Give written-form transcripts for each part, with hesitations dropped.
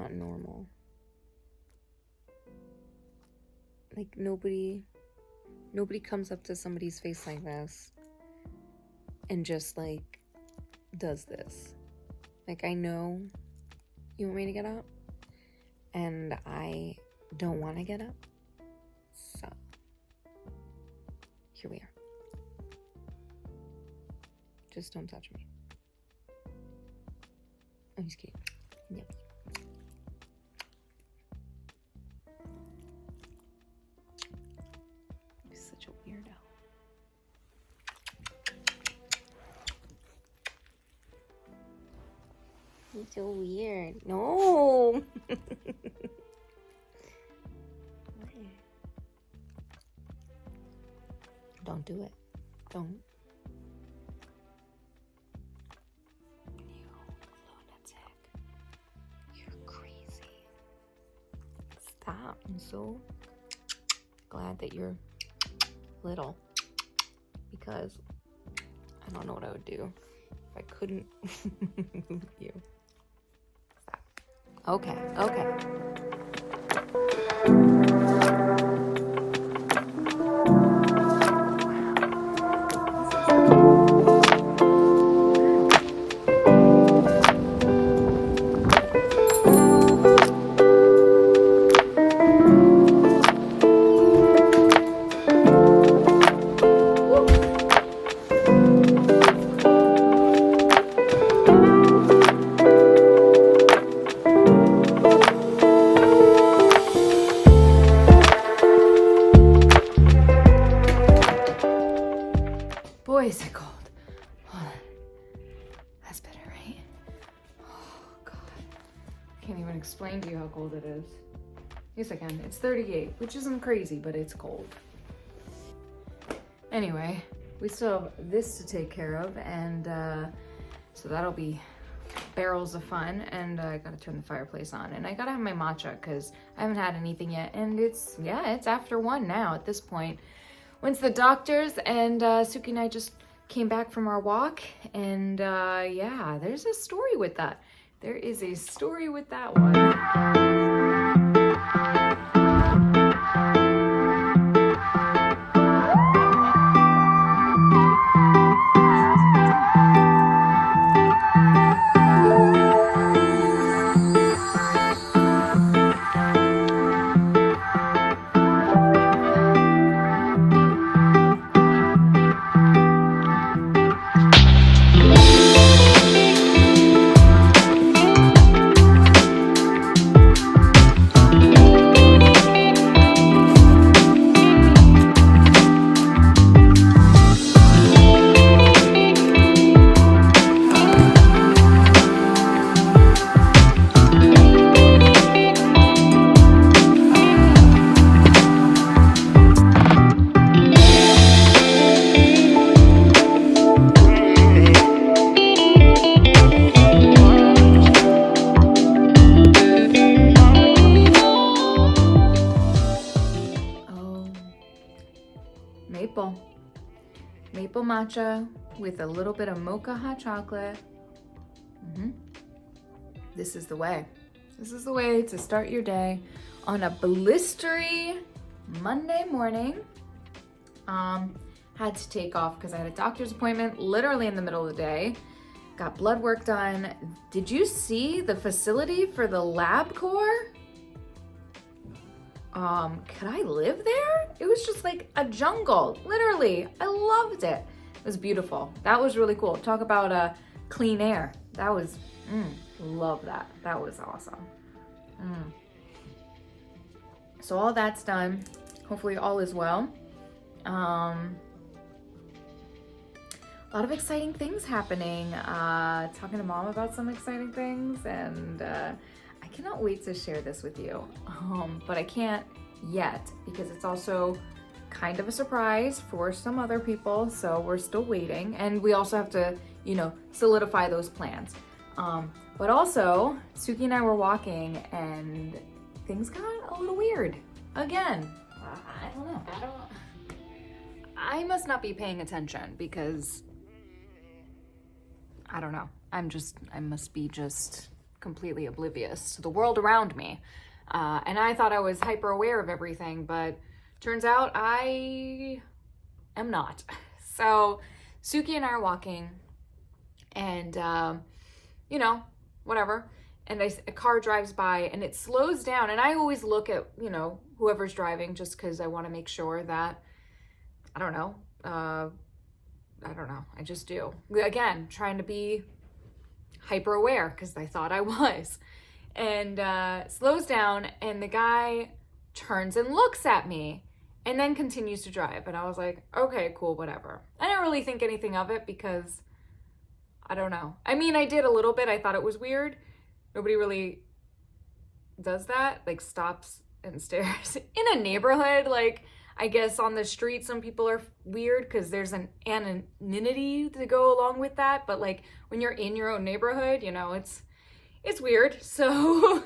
not normal. Like, nobody comes up to somebody's face like this and just, like, does this. Like, I know you want me to get up, and I don't want to get up, so here we are. Just don't touch me. I'm just kidding. Yep. You're such a weirdo. You're so weird. No. Don't do it. Don't. You lunatic. You're crazy. Stop. I'm so glad that you're little, because I don't know what I would do if I couldn't move you. Stop. Okay. Boy, is it cold. Hold on. That's better, right? Oh, God. I can't even explain to you how cold it is. Yes, I can. It's 38, which isn't crazy, but it's cold. Anyway, we still have this to take care of, and so that'll be barrels of fun. And I gotta turn the fireplace on, and I gotta have my matcha because I haven't had anything yet, and it's after 1 now at this point. Went to the doctor's, and Suki and I just came back from our walk, and yeah, there's a story with that. There is a story with that one. Maple matcha with a little bit of mocha hot chocolate. This is the way. This is the way to start your day on a blistery Monday morning. Had to take off because I had a doctor's appointment literally in the middle of the day. Got blood work done. Did you see the facility for the LabCorp? Could I live there? It was just like a jungle, literally. I loved it. It was beautiful. That was really cool. Talk about clean air. That was, love that. That was awesome. So all that's done. Hopefully all is well. A lot of exciting things happening. Talking to Mom about some exciting things, and I cannot wait to share this with you. But I can't yet because it's also kind of a surprise for some other people, so we're still waiting, and we also have to, solidify those plans. But also, Suki and I were walking, and things got a little weird again. I don't know. I must not be paying attention because I don't know. I must be just completely oblivious to the world around me. And I thought I was hyper aware of everything, but turns out I am not. So Suki and I are walking, and, whatever. And a car drives by and it slows down. And I always look at, whoever's driving, just because I want to make sure that, I don't know. I just do. Again, trying to be hyper aware because I thought I was. And slows down, and the guy turns and looks at me and then continues to drive. And I was like, okay, cool, whatever. I didn't really think anything of it because I don't know. I mean, I did a little bit. I thought it was weird. Nobody really does that, like stops and stares in a neighborhood. Like, I guess on the street, some people are weird because there's an anonymity to go along with that. But like when you're in your own neighborhood, it's weird. So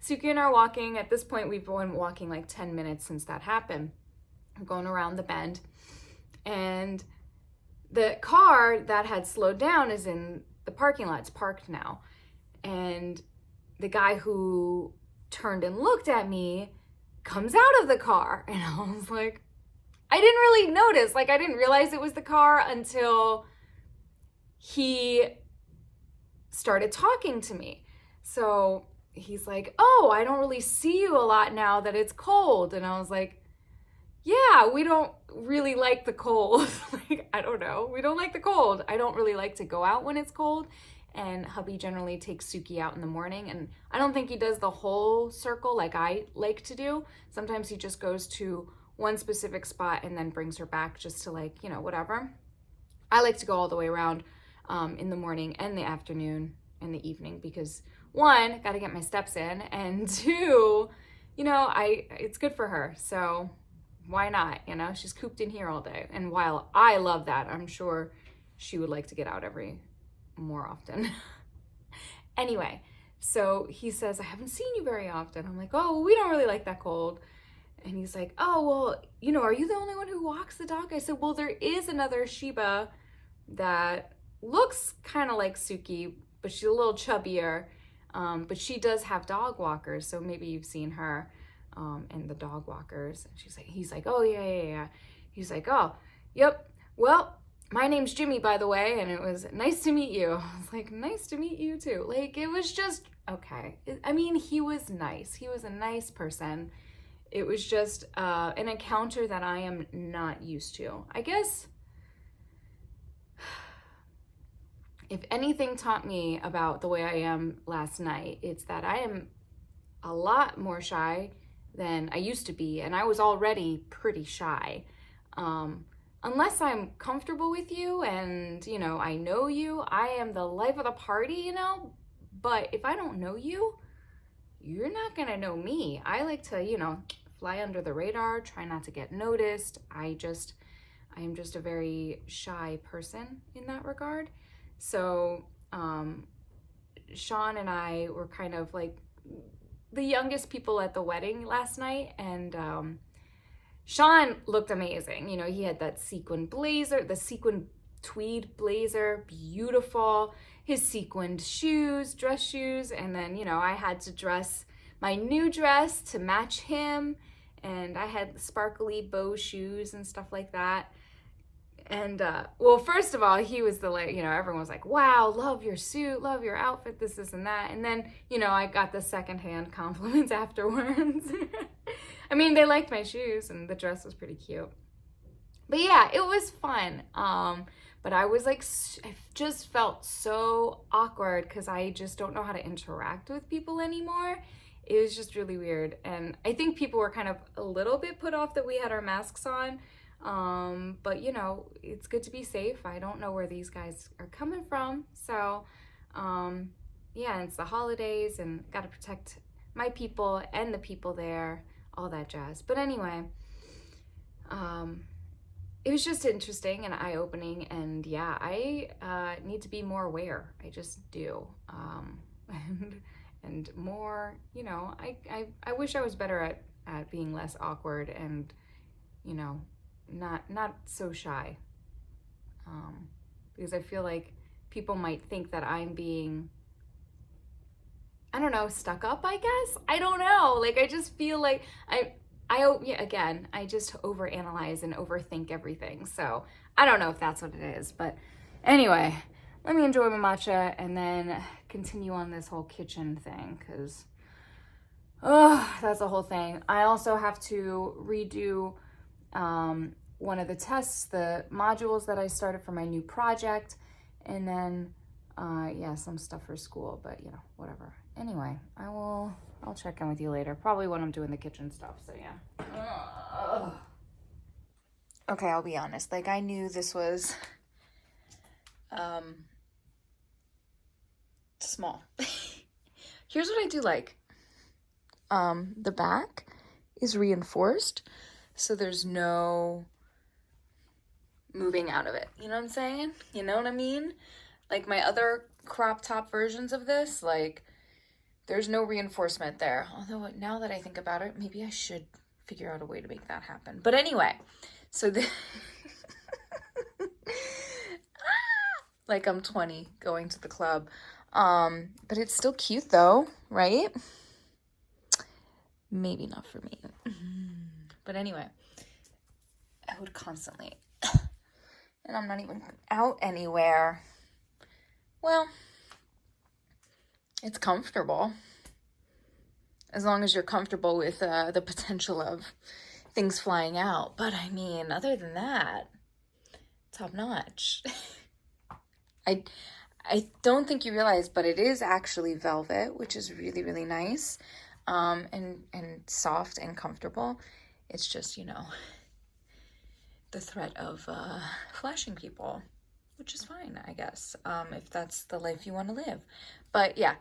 Suki and I are walking. At this point, we've been walking like 10 minutes since that happened. I'm going around the bend, and the car that had slowed down is in the parking lot. It's parked now. And the guy who turned and looked at me comes out of the car. And I was like, I didn't really notice. Like, I didn't realize it was the car until he started talking to me. So he's like, oh, I don't really see you a lot now that it's cold. And I was like, yeah, we don't really like the cold. Like, I don't know. We don't like the cold. I don't really like to go out when it's cold. And hubby generally takes Suki out in the morning. And I don't think he does the whole circle like I like to do. Sometimes he just goes to one specific spot and then brings her back just to whatever. I like to go all the way around in the morning and the afternoon and the evening because one, got to get my steps in. And two, it's good for her. So why not? She's cooped in here all day. And while I love that, I'm sure she would like to get out more often. Anyway, so he says, I haven't seen you very often. I'm like, oh, well, we don't really like that cold. And he's like, oh, well, are you the only one who walks the dog? I said, well, there is another Shiba that looks kind of like Suki, but she's a little chubbier. But she does have dog walkers. So maybe you've seen her and the dog walkers. And he's like, oh, yeah. He's like, oh, yep. Well, my name's Jimmy, by the way, and it was nice to meet you. I was like, nice to meet you too. Like, it was just, okay. He was nice. He was a nice person. It was just an encounter that I am not used to. I guess if anything taught me about the way I am last night, it's that I am a lot more shy than I used to be, and I was already pretty shy. Unless I'm comfortable with you and, I know you, I am the life of the party, but if I don't know you, you're not gonna know me. I like to, fly under the radar, try not to get noticed. I am just a very shy person in that regard. So, Sean and I were kind of like the youngest people at the wedding last night, and, Sean looked amazing. He had that sequin blazer, the sequin tweed blazer, beautiful. His sequined shoes, dress shoes. And then, I had to dress my new dress to match him. And I had sparkly bow shoes and stuff like that. And, first of all, he was everyone was like, wow, love your suit, love your outfit, this and that. And then, I got the secondhand compliments afterwards. They liked my shoes and the dress was pretty cute. But yeah, it was fun. But I was like, I just felt so awkward because I just don't know how to interact with people anymore. It was just really weird. And I think people were kind of a little bit put off that we had our masks on. But it's good to be safe. I don't know where these guys are coming from. So, yeah, it's the holidays and got to protect my people and the people there, all that jazz. But anyway, it was just interesting and eye-opening. And yeah, I need to be more aware. I just do. And more, I wish I was better at being less awkward and, not so shy, because I feel like people might think that I'm being I don't know, stuck up, I guess. I don't know. Like, I just feel like yeah, again, I just overanalyze and overthink everything. So I don't know if that's what it is, but anyway, let me enjoy my matcha and then continue on this whole kitchen thing, because that's a whole thing. I also have to redo one of the tests, the modules that I started for my new project, and then yeah, some stuff for school, but you know, whatever. Anyway, I'll check in with you later, probably when I'm doing the kitchen stuff. So yeah. Okay, I'll be honest, like, I knew this was small. Here's what I do like. The back is reinforced, so there's no moving out of it. You know what I'm saying? You know what I mean? Like my other crop top versions of this, like, there's no reinforcement there. Although now that I think about it, maybe I should figure out a way to make that happen. But anyway, so like I'm 20 going to the club. But it's still cute though, right? Maybe not for me. But anyway, I would constantly, and I'm not even out anywhere. Well, it's comfortable. As long as you're comfortable with the potential of things flying out. But I mean, other than that, top notch. I don't think you realize, but it is actually velvet, which is really, really nice. And soft and comfortable. It's just, you know, the threat of flashing people, which is fine, I guess, if that's the life you want to live. But yeah,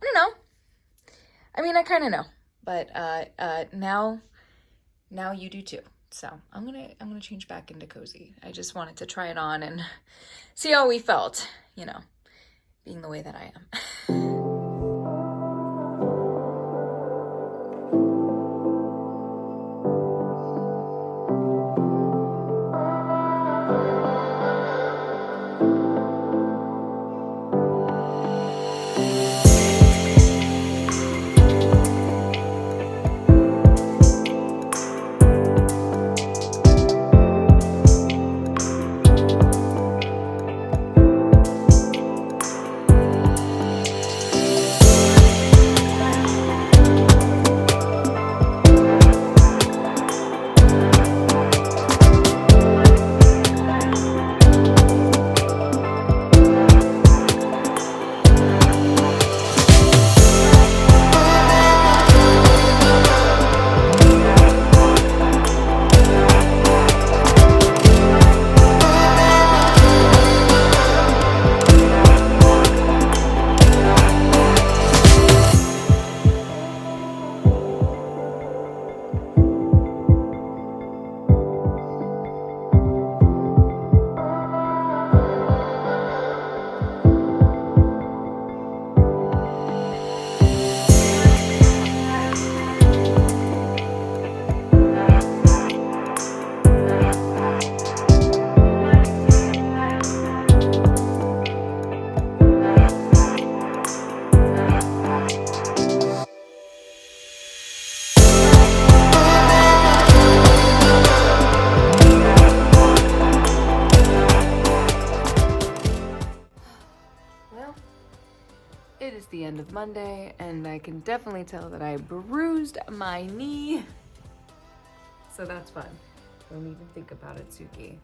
I don't know. I mean, I kind of know, but now you do too. So I'm gonna change back into cozy. I just wanted to try it on and see how we felt, you know, being the way that I am. It is the end of Monday, and I can definitely tell that I bruised my knee. So that's fun. Don't even think about it, Suki.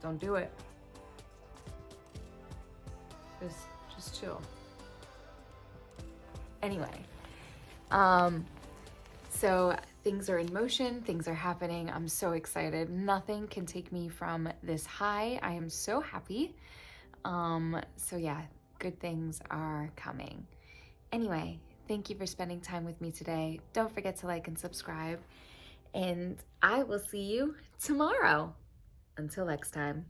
Don't do it. Just chill. Anyway, so things are in motion, things are happening. I'm so excited. Nothing can take me from this high. I am so happy. So yeah, good things are coming. Anyway, thank you for spending time with me today. Don't forget to like and subscribe, and I will see you tomorrow. Until next time.